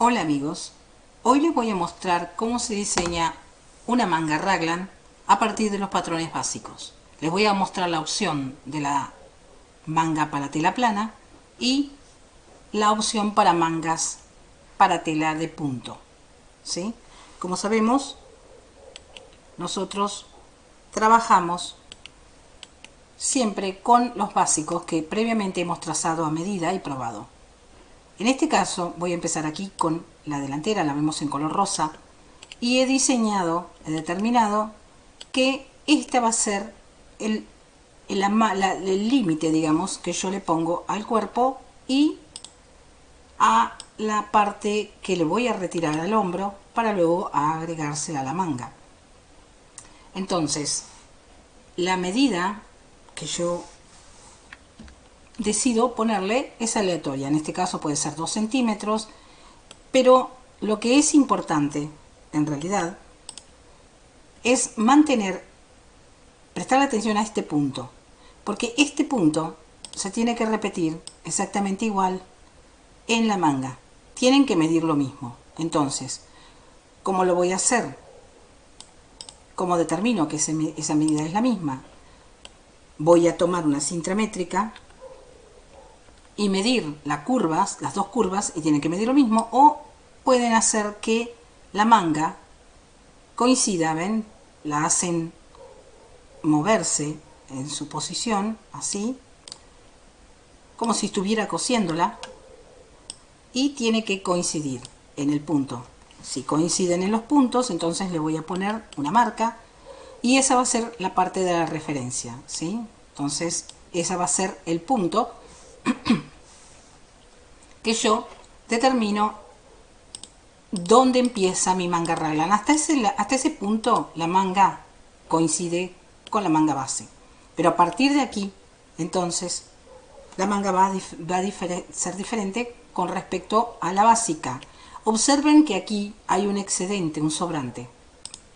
Hola amigos, hoy les voy a mostrar cómo se diseña una manga raglan a partir de los patrones básicos. Les voy a mostrar la opción de la manga para tela plana y la opción para mangas para tela de punto. ¿Sí? Como sabemos, nosotros trabajamos siempre con los básicos que previamente hemos trazado a medida y probado. En este caso voy a empezar aquí con la delantera, la vemos en color rosa, y he determinado que esta va a ser el límite, digamos, que yo le pongo al cuerpo y a la parte que le voy a retirar al hombro para luego agregársela a la manga. Entonces, la medida que yo decido ponerle es aleatoria. En este caso puede ser 2 centímetros, pero lo que es importante, en realidad, es prestar atención a este punto, porque este punto se tiene que repetir exactamente igual en la manga. Tienen que medir lo mismo. Entonces, ¿cómo lo voy a hacer? ¿Cómo determino que esa medida es la misma? Voy a tomar una cinta métrica y medir las dos curvas, y tienen que medir lo mismo, o pueden hacer que la manga coincida, ¿ven? La hacen moverse en su posición, así, como si estuviera cosiéndola, y tiene que coincidir en el punto. Si coinciden en los puntos, entonces le voy a poner una marca, y esa va a ser la parte de la referencia, ¿sí? Entonces, esa va a ser el punto que yo determino dónde empieza mi manga raglan. Hasta ese punto la manga coincide con la manga base. Pero a partir de aquí, entonces, la manga va a ser diferente con respecto a la básica. Observen que aquí hay un excedente, un sobrante.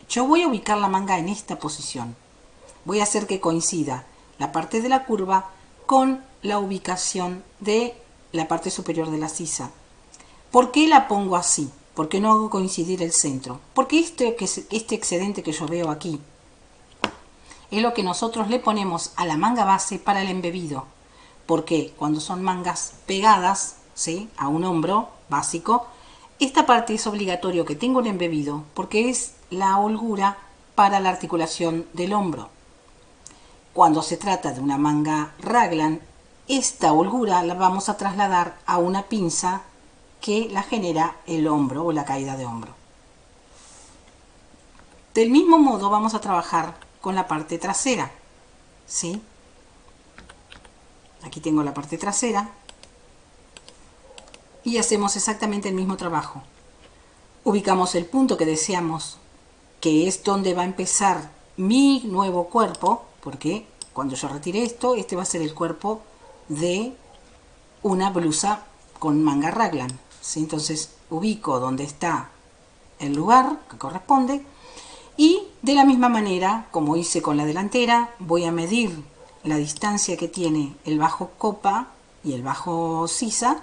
Yo voy a ubicar la manga en esta posición. Voy a hacer que coincida la parte de la curva con la ubicación de la parte superior de la sisa. ¿Por qué la pongo así? ¿Por qué no hago coincidir el centro? Porque este excedente que yo veo aquí es lo que nosotros le ponemos a la manga base para el embebido. Porque cuando son mangas pegadas, ¿sí?, a un hombro básico, esta parte es obligatorio que tenga un embebido porque es la holgura para la articulación del hombro. Cuando se trata de una manga raglan, esta holgura la vamos a trasladar a una pinza que la genera el hombro o la caída de hombro. Del mismo modo vamos a trabajar con la parte trasera, ¿sí? Aquí tengo la parte trasera y hacemos exactamente el mismo trabajo. Ubicamos el punto que deseamos, que es donde va a empezar mi nuevo cuerpo, porque cuando yo retire esto, este va a ser el cuerpo de una blusa con manga raglan, ¿sí? Entonces ubico donde está el lugar que corresponde, y de la misma manera, como hice con la delantera, voy a medir la distancia que tiene el bajo copa y el bajo sisa,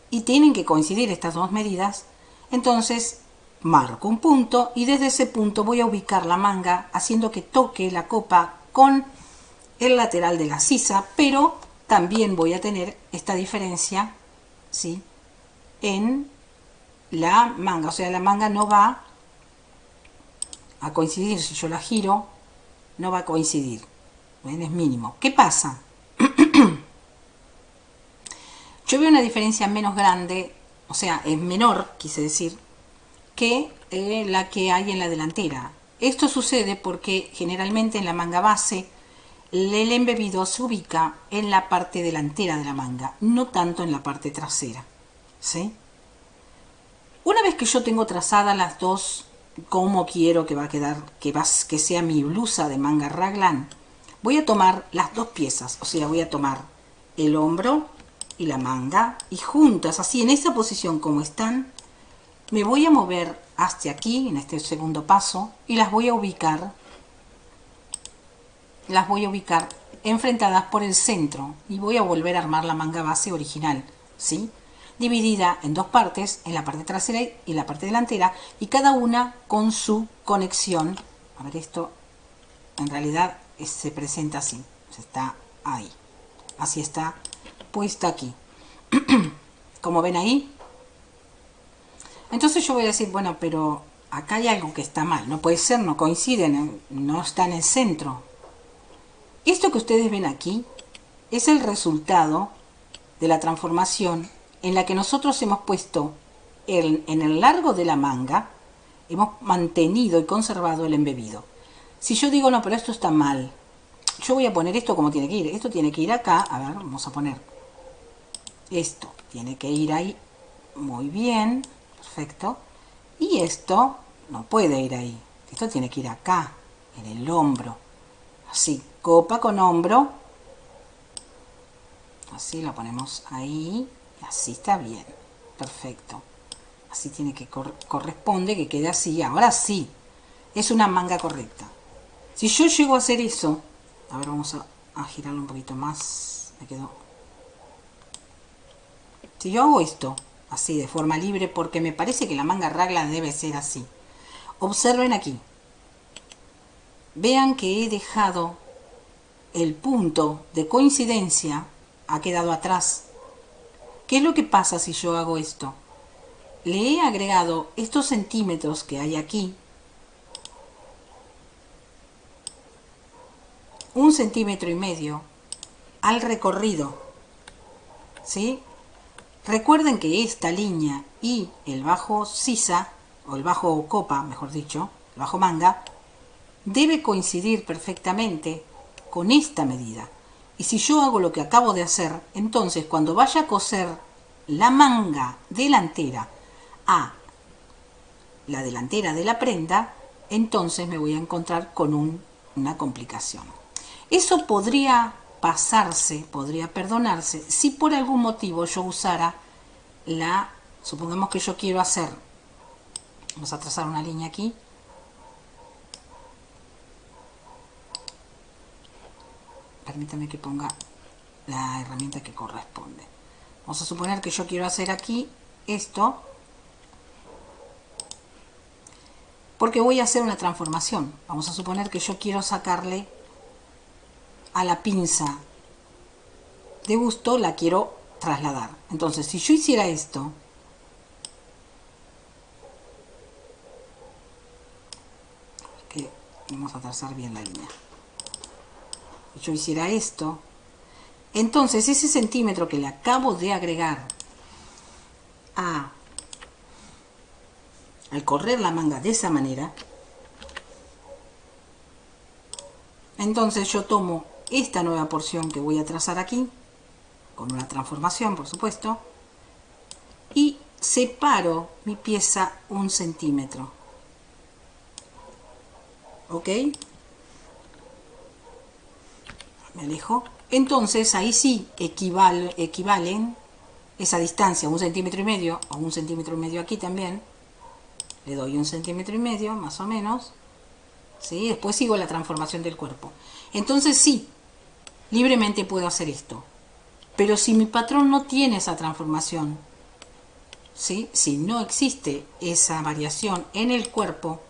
y tienen que coincidir estas dos medidas. Entonces marco un punto y desde ese punto voy a ubicar la manga haciendo que toque la copa con el lateral de la sisa, pero también voy a tener esta diferencia, ¿sí?, en la manga. O sea, la manga no va a coincidir. Si yo la giro, no va a coincidir. ¿Ven? Es mínimo. ¿Qué pasa? Yo veo una diferencia menos grande, o sea, es menor, quise decir, que la que hay en la delantera. Esto sucede porque generalmente en la manga base el embebido se ubica en la parte delantera de la manga, no tanto en la parte trasera, ¿sí? Una vez que yo tengo trazadas las dos, como quiero que va a quedar, que sea mi blusa de manga raglan, voy a tomar las dos piezas, o sea, voy a tomar el hombro y la manga, y juntas, así en esa posición como están, me voy a mover hasta aquí, en este segundo paso, y las voy a ubicar enfrentadas por el centro, y voy a volver a armar la manga base original, ¿sí? dividida en dos partes, en la parte trasera y la parte delantera, y cada una con su conexión. A ver, esto en realidad se presenta así, está ahí, así está puesta aquí. Como ven ahí. Entonces yo voy a decir, bueno, pero acá hay algo que está mal, no puede ser, no coinciden, no está en el centro. Esto que ustedes ven aquí es el resultado de la transformación en la que nosotros hemos puesto en el largo de la manga, hemos mantenido y conservado el embebido. Si yo digo, no, pero esto está mal, yo voy a poner esto como tiene que ir. Esto tiene que ir acá, a ver, vamos a poner esto, tiene que ir ahí, muy bien, perfecto. Y esto no puede ir ahí, esto tiene que ir acá, en el hombro, así, copa con hombro, así lo ponemos ahí, y así está bien, perfecto. Así tiene que corresponde que quede así. Ahora sí, es una manga correcta. Si yo llego a hacer eso, a ver, vamos a girarlo un poquito más, me quedó. Si yo hago esto así de forma libre, porque me parece que la manga raglan debe ser así, observen aquí, vean que he dejado el punto de coincidencia, ha quedado atrás. ¿Qué es lo que pasa si yo hago esto? Le he agregado estos centímetros que hay aquí, 1,5 centímetros al recorrido, ¿sí? Recuerden que esta línea y el bajo sisa, o el bajo copa, mejor dicho, el bajo manga, debe coincidir perfectamente con esta medida. Y si yo hago lo que acabo de hacer, entonces cuando vaya a coser la manga delantera a la delantera de la prenda, entonces me voy a encontrar con una complicación. Eso podría pasarse, podría perdonarse, si por algún motivo yo usara supongamos que yo quiero hacer, vamos a trazar una línea aquí, permítame que ponga la herramienta que corresponde. Vamos a suponer que yo quiero hacer aquí esto, porque voy a hacer una transformación. Vamos a suponer que yo quiero sacarle a la pinza de busto, la quiero trasladar. Entonces, si yo hiciera esto, que vamos a trazar bien la línea, si yo hiciera esto, entonces ese centímetro que le acabo de agregar al correr la manga de esa manera, entonces yo tomo esta nueva porción que voy a trazar aquí, con una transformación por supuesto, y separo mi pieza 1 centímetro. ¿Ok? Me alejo. Entonces ahí sí equivalen esa distancia, 1,5 centímetros o 1,5 centímetros aquí también. Le doy 1,5 centímetros más o menos. ¿Sí? Después sigo la transformación del cuerpo. Entonces sí, libremente puedo hacer esto. Pero si mi patrón no tiene esa transformación, ¿sí? Si no existe esa variación en el cuerpo,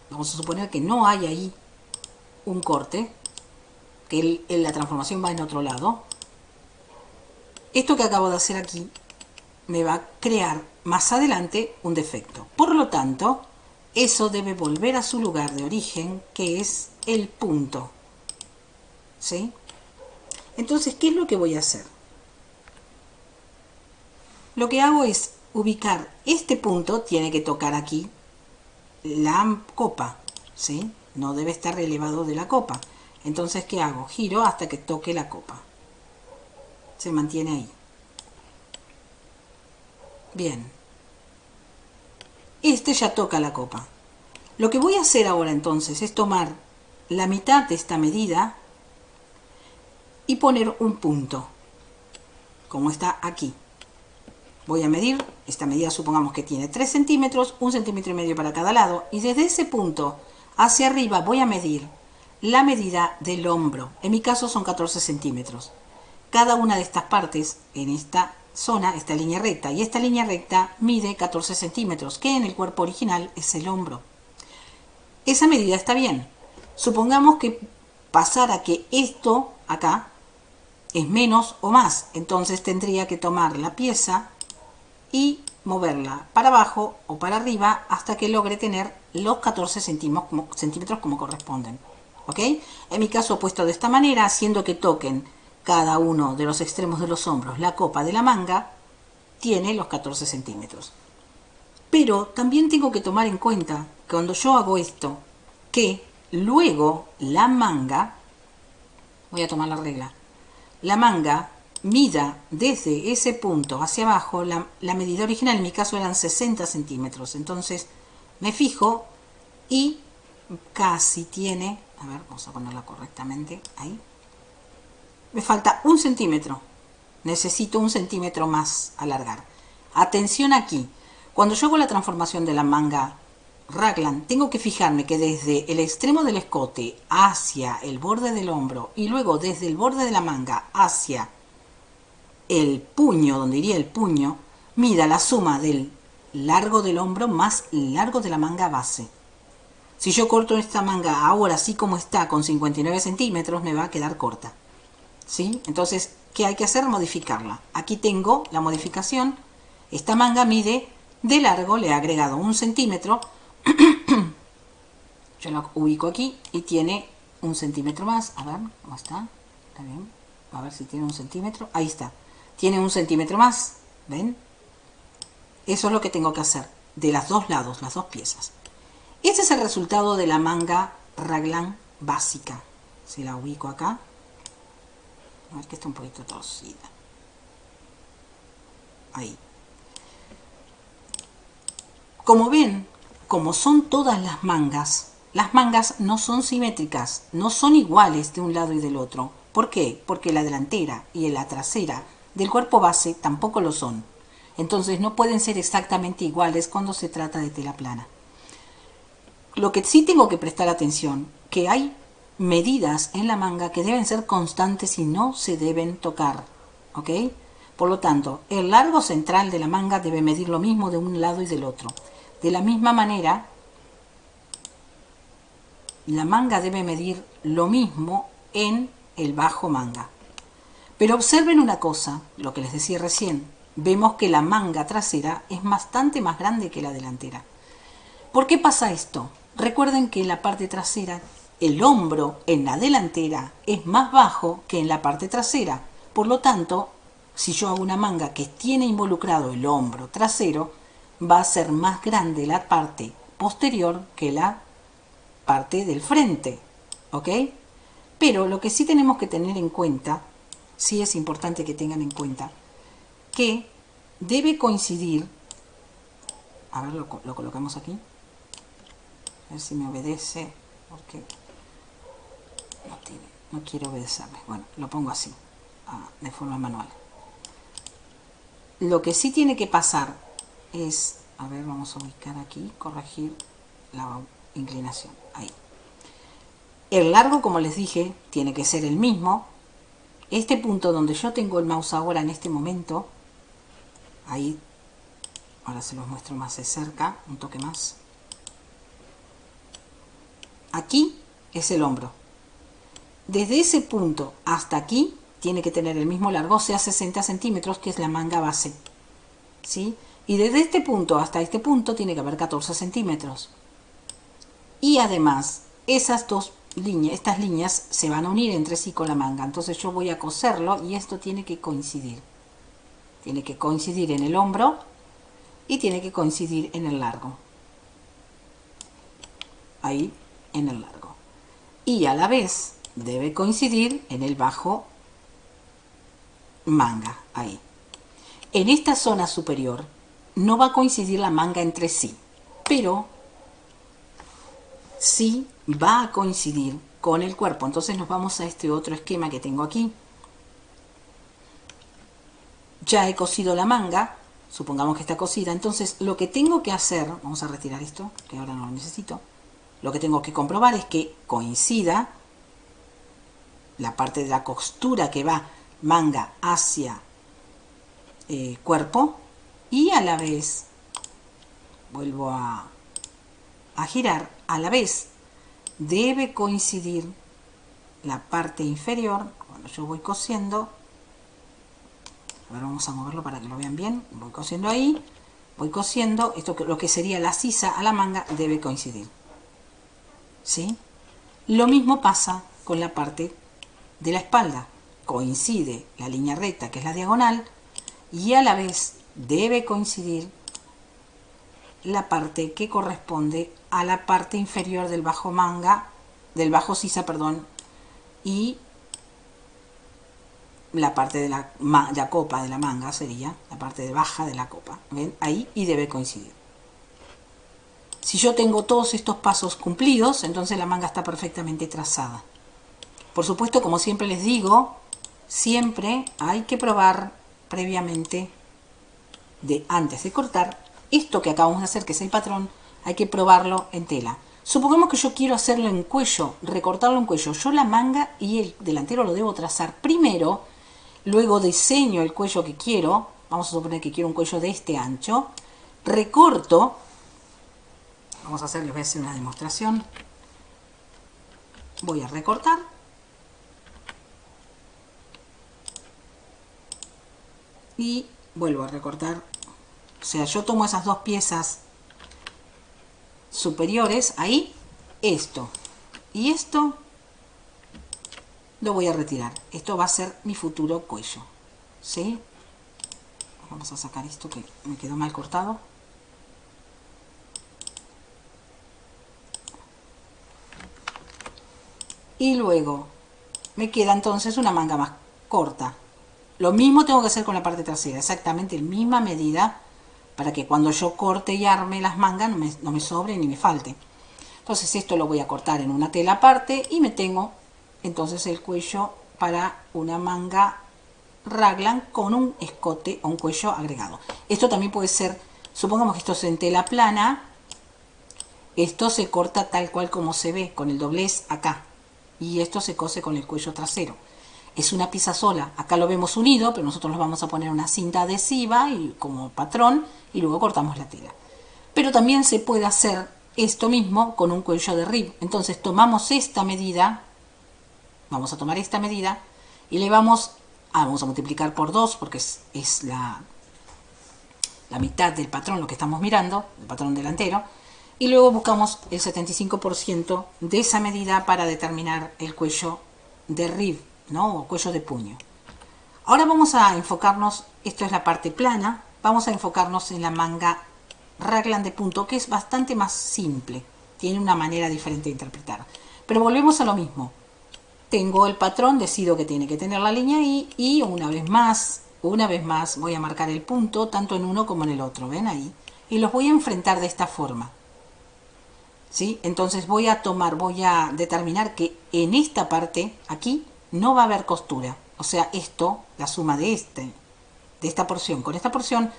vamos a suponer que no hay ahí un corte, que la transformación va en otro lado, esto que acabo de hacer aquí me va a crear más adelante un defecto. Por lo tanto, eso debe volver a su lugar de origen, que es el punto. ¿Sí? Entonces, ¿qué es lo que voy a hacer? Lo que hago es ubicar este punto, tiene que tocar aquí la copa, ¿sí? No debe estar elevado de la copa. Entonces, ¿qué hago? Giro hasta que toque la copa. Se mantiene ahí. Bien. Este ya toca la copa. Lo que voy a hacer ahora entonces es tomar la mitad de esta medida y poner un punto, como está aquí. Voy a medir, esta medida supongamos que tiene 3 centímetros, 1,5 centímetros para cada lado, y desde ese punto hacia arriba voy a medir la medida del hombro. En mi caso son 14 centímetros. Cada una de estas partes, en esta zona, esta línea recta, y esta línea recta mide 14 centímetros, que en el cuerpo original es el hombro. Esa medida está bien. Supongamos que pasara que esto acá es menos o más, entonces tendría que tomar la pieza y moverla para abajo o para arriba hasta que logre tener los 14 centímetros como corresponden. ¿Ok? En mi caso he puesto de esta manera, haciendo que toquen cada uno de los extremos de los hombros la copa de la manga, tiene los 14 centímetros. Pero también tengo que tomar en cuenta, cuando yo hago esto, que luego la manga, voy a tomar la regla, la manga mida desde ese punto hacia abajo, la medida original en mi caso eran 60 centímetros, entonces me fijo y casi tiene, a ver, vamos a ponerla correctamente, ahí, me falta 1 centímetro, necesito 1 centímetro más alargar. Atención aquí, cuando yo hago la transformación de la manga raglan, tengo que fijarme que desde el extremo del escote hacia el borde del hombro y luego desde el borde de la manga hacia el puño, donde iría el puño, mida la suma del largo del hombro más el largo de la manga base. Si yo corto esta manga ahora así como está con 59 centímetros, me va a quedar corta. ¿Sí? Entonces, ¿qué hay que hacer? Modificarla. Aquí tengo la modificación. Esta manga mide de largo, le he agregado 1 centímetro. Yo la ubico aquí y tiene 1 centímetro más. A ver, ¿cómo está? ¿Está bien? A ver si tiene 1 centímetro. Ahí está. Tiene 1 centímetro más. ¿Ven? Eso es lo que tengo que hacer. De los dos lados, las dos piezas. Este es el resultado de la manga raglan básica. Si la ubico acá. A ver que está un poquito torcida. Ahí. Como ven, como son todas las mangas no son simétricas, no son iguales de un lado y del otro. ¿Por qué? Porque la delantera y la trasera del cuerpo base tampoco lo son. Entonces no pueden ser exactamente iguales cuando se trata de tela plana. Lo que sí tengo que prestar atención, que hay medidas en la manga que deben ser constantes y no se deben tocar. ¿Ok? Por lo tanto, el largo central de la manga debe medir lo mismo de un lado y del otro. De la misma manera, la manga debe medir lo mismo en el bajo manga. Pero observen una cosa, lo que les decía recién. Vemos que la manga trasera es bastante más grande que la delantera. ¿Por qué pasa esto? Recuerden que en la parte trasera, el hombro en la delantera es más bajo que en la parte trasera. Por lo tanto, si yo hago una manga que tiene involucrado el hombro trasero, va a ser más grande la parte posterior que la parte del frente. ¿Ok? Pero lo que sí tenemos que tener en cuenta, sí es importante que tengan en cuenta, que debe coincidir, a ver, lo colocamos aquí, a ver si me obedece, porque no quiero obedecerme. Bueno, lo pongo así, de forma manual. Lo que sí tiene que pasar es, a ver, vamos a ubicar aquí, corregir la inclinación, ahí. El largo, como les dije, tiene que ser el mismo. Este punto donde yo tengo el mouse ahora en este momento, ahí, ahora se los muestro más de cerca, un toque más. Aquí es el hombro. Desde ese punto hasta aquí tiene que tener el mismo largo, o sea 60 centímetros, que es la manga base. ¿Sí? Y desde este punto hasta este punto tiene que haber 14 centímetros. Y además, esas dos líneas, estas líneas se van a unir entre sí con la manga. Entonces yo voy a coserlo y esto tiene que coincidir. Tiene que coincidir en el hombro y tiene que coincidir en el largo. Ahí, en el largo. Y a la vez debe coincidir en el bajo manga, ahí. En esta zona superior no va a coincidir la manga entre sí, pero sí va a coincidir con el cuerpo. Entonces nos vamos a este otro esquema que tengo aquí. Ya he cosido la manga, supongamos que está cosida. Entonces lo que tengo que hacer, vamos a retirar esto, que ahora no lo necesito. Lo que tengo que comprobar es que coincida la parte de la costura que va manga hacia cuerpo, y a la vez vuelvo a girar, a la vez debe coincidir la parte inferior cuando yo voy cosiendo. A ver, vamos a moverlo para que lo vean bien. Voy cosiendo ahí, voy cosiendo, esto lo que sería la sisa a la manga debe coincidir, ¿sí? Lo mismo pasa con la parte de la espalda, coincide la línea recta, que es la diagonal, y a la vez debe coincidir la parte que corresponde a la parte inferior del bajo manga, del bajo sisa, perdón, y la parte de la copa de la manga sería la parte de baja de la copa. ¿Ven? Ahí, y debe coincidir. Si yo tengo todos estos pasos cumplidos, entonces la manga está perfectamente trazada. Por supuesto, como siempre les digo, siempre hay que probar previamente, antes de cortar, esto que acabamos de hacer, que es el patrón, hay que probarlo en tela. Supongamos que yo quiero hacerlo en cuello, recortarlo en cuello. Yo la manga y el delantero lo debo trazar primero, luego diseño el cuello que quiero. Vamos a suponer que quiero un cuello de este ancho. Recorto. Vamos a hacer, les voy a hacer una demostración. Voy a recortar. Y vuelvo a recortar. O sea, yo tomo esas dos piezas superiores, ahí, esto y esto lo voy a retirar. Esto va a ser mi futuro cuello, ¿sí? Vamos a sacar esto que me quedó mal cortado. Y luego me queda entonces una manga más corta. Lo mismo tengo que hacer con la parte trasera, exactamente la misma medida, para que cuando yo corte y arme las mangas no me sobre ni me falte. Entonces esto lo voy a cortar en una tela aparte y me tengo entonces el cuello para una manga raglan con un escote o un cuello agregado. Esto también puede ser, supongamos que esto es en tela plana, esto se corta tal cual como se ve, con el doblez acá, y esto se cose con el cuello trasero. Es una pieza sola, acá lo vemos unido, pero nosotros lo vamos a poner una cinta adhesiva y como patrón, y luego cortamos la tela. Pero también se puede hacer esto mismo con un cuello de rib. Entonces tomamos esta medida, vamos a tomar esta medida y le vamos a multiplicar por 2 porque es la mitad del patrón lo que estamos mirando, el patrón delantero, y luego buscamos el 75% de esa medida para determinar el cuello de rib, ¿no? O cuello de puño. Ahora vamos a enfocarnos, esto es la parte plana, vamos a enfocarnos en la manga raglan de punto, que es bastante más simple, tiene una manera diferente de interpretar. Pero volvemos a lo mismo. Tengo el patrón, decido que tiene que tener la línea ahí, y una vez más voy a marcar el punto, tanto en uno como en el otro, ¿ven ahí? Y los voy a enfrentar de esta forma, ¿sí? Entonces voy a determinar que en esta parte, aquí, no va a haber costura. O sea, esto, la suma de esta porción con esta porción,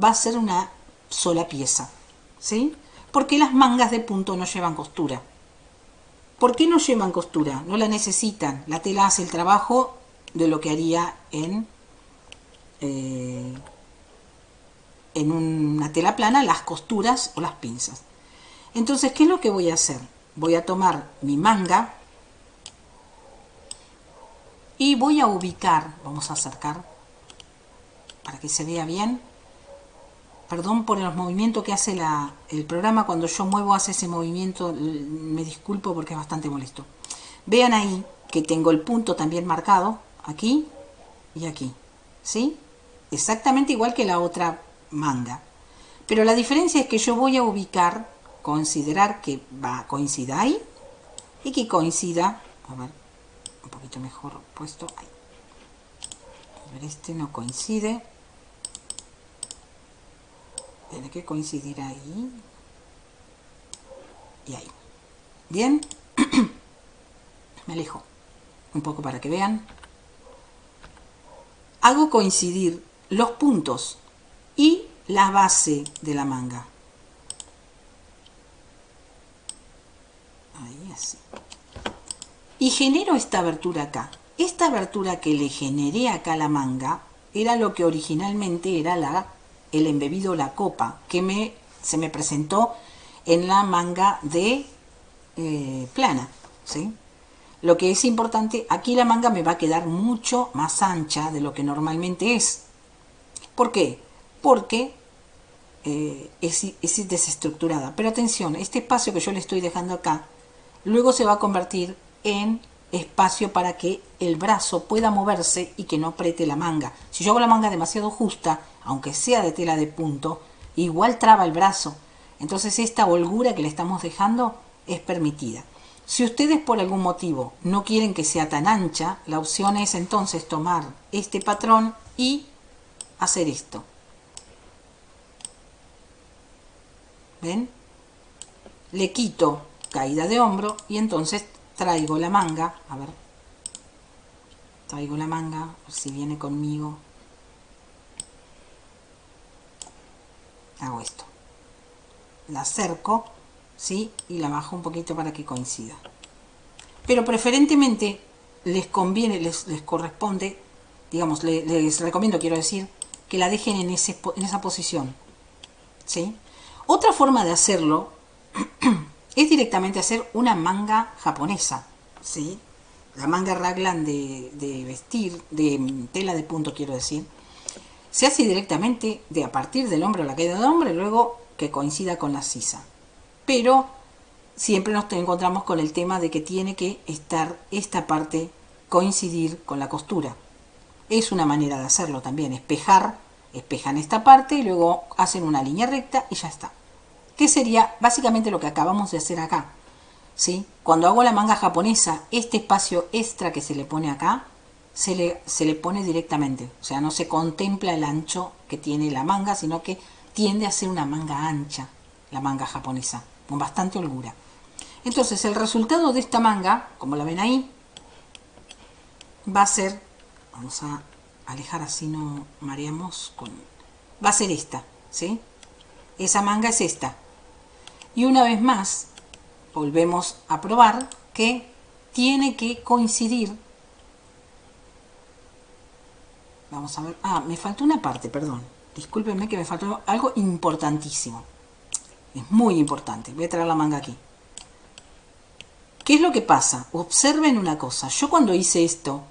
va a ser una sola pieza, ¿sí? Porque las mangas de punto no llevan costura. ¿Por qué no llevan costura? No la necesitan. La tela hace el trabajo de lo que haría en una tela plana, las costuras o las pinzas. Entonces, ¿qué es lo que voy a hacer? Voy a tomar mi manga y voy a ubicar, vamos a acercar para que se vea bien. Perdón por los movimientos que hace el programa, cuando yo muevo hace ese movimiento, me disculpo porque es bastante molesto. Vean ahí que tengo el punto también marcado, aquí y aquí, ¿sí? Exactamente igual que la otra manga. Pero la diferencia es que yo voy a ubicar, considerar que coincida ahí y que coincida, a ver, un poquito mejor puesto ahí. A ver, este no coincide. Tiene que coincidir ahí y ahí. Bien. Me alejo un poco para que vean. Hago coincidir los puntos y la base de la manga. Ahí así. Y genero esta abertura acá. Esta abertura que le generé acá a la manga era lo que originalmente era el embebido, la copa, que se me presentó en la manga de plana, ¿sí? Lo que es importante, aquí la manga me va a quedar mucho más ancha de lo que normalmente es. ¿Por qué? Porque es desestructurada. Pero atención, este espacio que yo le estoy dejando acá, luego se va a convertir en espacio para que el brazo pueda moverse y que no apriete la manga. Si yo hago la manga demasiado justa, aunque sea de tela de punto, igual traba el brazo. Entonces esta holgura que le estamos dejando es permitida. Si ustedes por algún motivo no quieren que sea tan ancha, la opción es entonces tomar este patrón y hacer esto. ¿Ven? Le quito caída de hombro y entonces traigo la manga. A ver. Traigo la manga, si viene conmigo. Hago esto. La acerco, ¿sí? Y la bajo un poquito para que coincida. Pero preferentemente les conviene, les corresponde, digamos, les recomiendo, quiero decir, que la dejen en esa posición, ¿sí? Otra forma de hacerlo es directamente hacer una manga japonesa, ¿sí? La manga raglan de vestir, de tela de punto, quiero decir, se hace directamente a partir del hombro, la caída del hombro, y luego que coincida con la sisa. Pero siempre nos encontramos con el tema de que tiene que estar esta parte coincidir con la costura. Es una manera de hacerlo también, espejan esta parte y luego hacen una línea recta y ya está. Que sería básicamente lo que acabamos de hacer acá, ¿sí? Cuando hago la manga japonesa, este espacio extra que se le pone acá, se le pone directamente. O sea, no se contempla el ancho que tiene la manga, sino que tiende a ser una manga ancha, la manga japonesa, con bastante holgura. Entonces, el resultado de esta manga, como la ven ahí, va a ser, vamos a alejar así no mareamos con, va a ser esta, ¿sí? Esa manga es esta. Y una vez más, volvemos a probar que tiene que coincidir. Vamos a ver. Me faltó una parte, perdón. Discúlpenme que me faltó algo importantísimo. Es muy importante. Voy a traer la manga aquí. ¿Qué es lo que pasa? Observen una cosa. Yo cuando hice esto,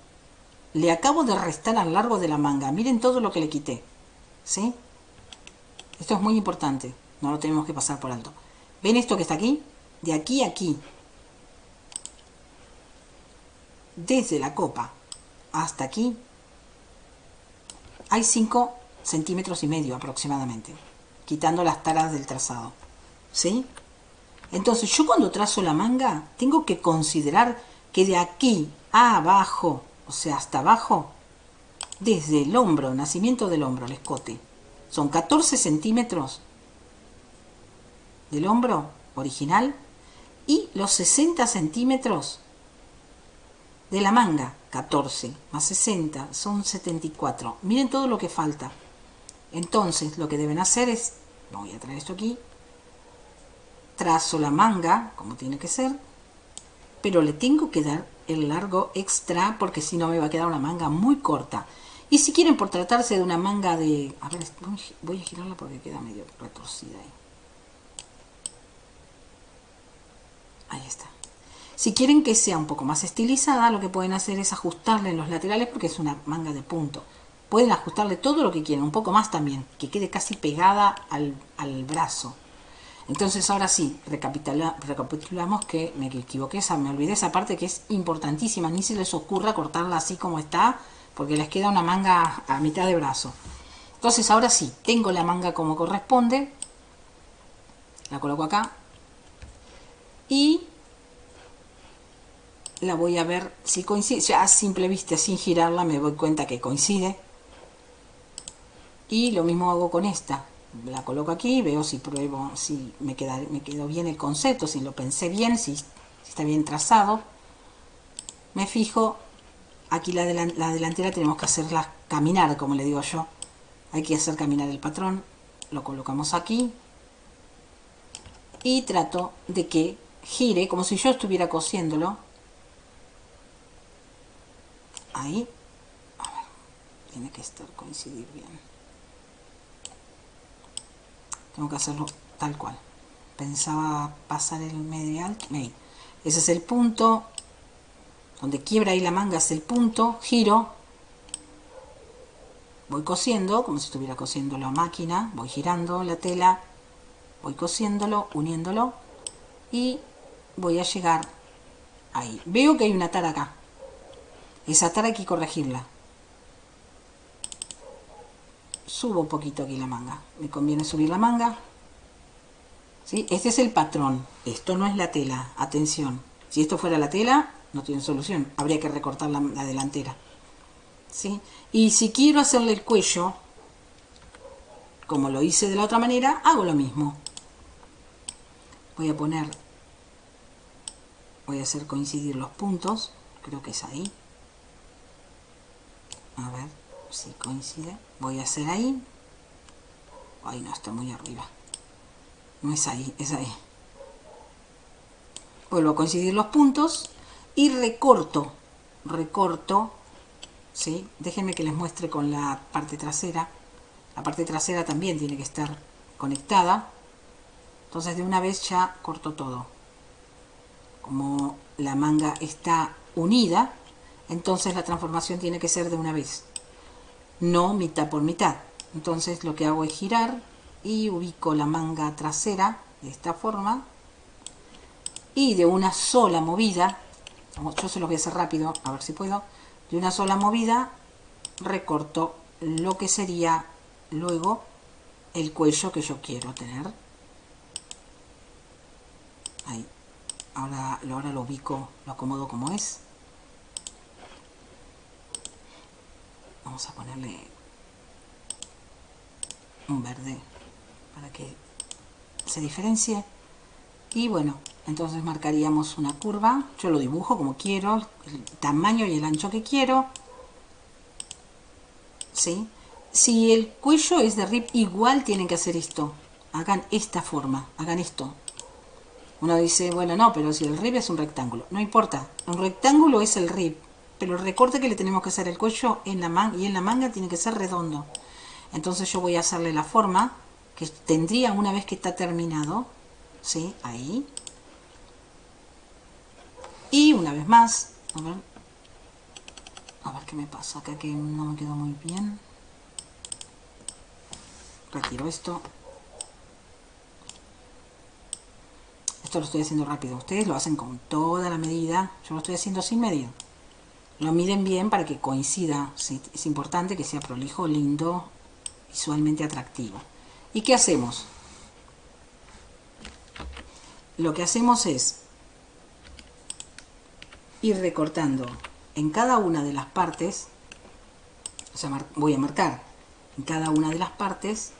le acabo de restar al largo de la manga. Miren todo lo que le quité. ¿Sí? Esto es muy importante. No lo tenemos que pasar por alto. ¿Ven esto que está aquí? De aquí a aquí. Desde la copa hasta aquí hay 5 centímetros y medio aproximadamente, quitando las taras del trazado, ¿sí? Entonces yo cuando trazo la manga tengo que considerar que de aquí a abajo, o sea hasta abajo, desde el hombro, nacimiento del hombro, el escote, son 14 centímetros del hombro original y los 60 centímetros de la manga, 14 más 60 son 74. Miren todo lo que falta. Entonces lo que deben hacer es, voy a traer esto aquí, trazo la manga como tiene que ser, pero le tengo que dar el largo extra porque si no me va a quedar una manga muy corta. Y si quieren, por tratarse de una manga de, a ver, voy a girarla porque queda medio retorcida ahí. Ahí está. Si quieren que sea un poco más estilizada, lo que pueden hacer es ajustarle en los laterales porque es una manga de punto. Pueden ajustarle todo lo que quieran, un poco más también, que quede casi pegada al brazo. Entonces ahora sí, recapitulamos que me equivoqué, me olvidé esa parte que es importantísima. Ni se les ocurra cortarla así como está, porque les queda una manga a mitad de brazo. Entonces ahora sí, tengo la manga como corresponde. La coloco acá. Y la voy a ver si coincide. Ya a simple vista, sin girarla, me doy cuenta que coincide. Y lo mismo hago con esta. La coloco aquí, veo si pruebo, si me quedó bien el concepto, si lo pensé bien, si está bien trazado. Me fijo, aquí la delantera tenemos que hacerla caminar, como le digo yo. Hay que hacer caminar el patrón. Lo colocamos aquí. Y trato de que gire como si yo estuviera cosiéndolo. Ahí. A ver. tiene que estar coincidir bien. Tengo que hacerlo tal cual. Pensaba pasar el medio alto. Ahí. Ese es el punto. Donde quiebra ahí la manga es el punto. Giro. Voy cosiendo, como si estuviera cosiendo la máquina. Voy girando la tela. Voy cosiéndolo, uniéndolo. Y voy a llegar ahí. Veo que hay una tara acá. Esa tara hay que corregirla. Subo un poquito aquí la manga. Me conviene subir la manga. ¿Sí? Este es el patrón. Esto no es la tela. Atención. Si esto fuera la tela, no tiene solución. Habría que recortar la delantera. ¿Sí? Y si quiero hacerle el cuello, como lo hice de la otra manera, hago lo mismo. Voy a poner... Voy a hacer coincidir los puntos. Creo que es ahí. A ver si coincide. Voy a hacer ahí. Ay, no, está muy arriba. No es ahí, es ahí. Vuelvo a coincidir los puntos y recorto. Recorto. ¿Sí? Déjenme que les muestre con la parte trasera. La parte trasera también tiene que estar conectada. Entonces de una vez ya corto todo. Como la manga está unida, entonces la transformación tiene que ser de una vez. No mitad por mitad. Entonces lo que hago es girar y ubico la manga trasera de esta forma. Y de una sola movida, yo se los voy a hacer rápido, a ver si puedo. De una sola movida recorto lo que sería luego el cuello que yo quiero tener. Ahí. Ahora lo ubico, lo acomodo como es. Vamos a ponerle un verde para que se diferencie. Y bueno, entonces marcaríamos una curva. Yo lo dibujo como quiero, el tamaño y el ancho que quiero. ¿Sí? Si el cuello es de rib, igual tienen que hacer esto. Hagan esta forma, hagan esto. Uno dice, bueno, no, pero si el rib es un rectángulo. No importa, un rectángulo es el rib. Pero el recorte que le tenemos que hacer el cuello en la manga, y en la manga tiene que ser redondo. Entonces yo voy a hacerle la forma que tendría una vez que está terminado. ¿Sí? Ahí. Y una vez más, a ver qué me pasa acá que no me quedó muy bien. Retiro esto. Esto lo estoy haciendo rápido. Ustedes lo hacen con toda la medida. Yo lo estoy haciendo sin medir. Lo miden bien para que coincida. ¿Sí? Es importante que sea prolijo, lindo, visualmente atractivo. ¿Y qué hacemos? Lo que hacemos es ir recortando en cada una de las partes. O sea, voy a marcar en cada una de las partes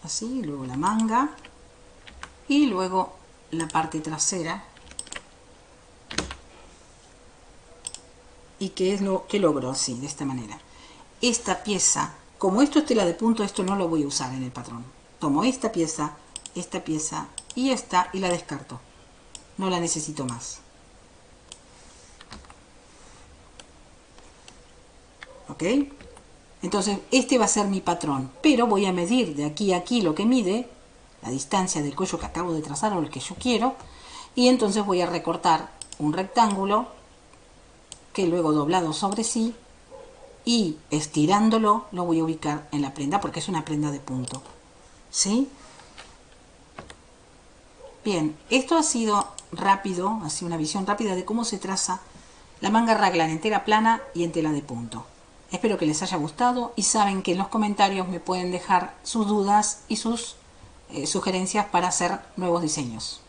así, luego la manga y luego la parte trasera. ¿Y qué es lo que logro? Así, de esta manera. Esta pieza, como esto es tela de punto, esto no lo voy a usar en el patrón. Tomo esta pieza y esta y la descarto. No la necesito más. ¿Ok? Entonces este va a ser mi patrón, pero voy a medir de aquí a aquí lo que mide, la distancia del cuello que acabo de trazar o el que yo quiero, y entonces voy a recortar un rectángulo que luego doblado sobre sí y estirándolo lo voy a ubicar en la prenda porque es una prenda de punto. ¿Sí? Bien, esto ha sido rápido, ha sido una visión rápida de cómo se traza la manga raglan en tela plana y en tela de punto. Espero que les haya gustado y saben que en los comentarios me pueden dejar sus dudas y sus sugerencias para hacer nuevos diseños.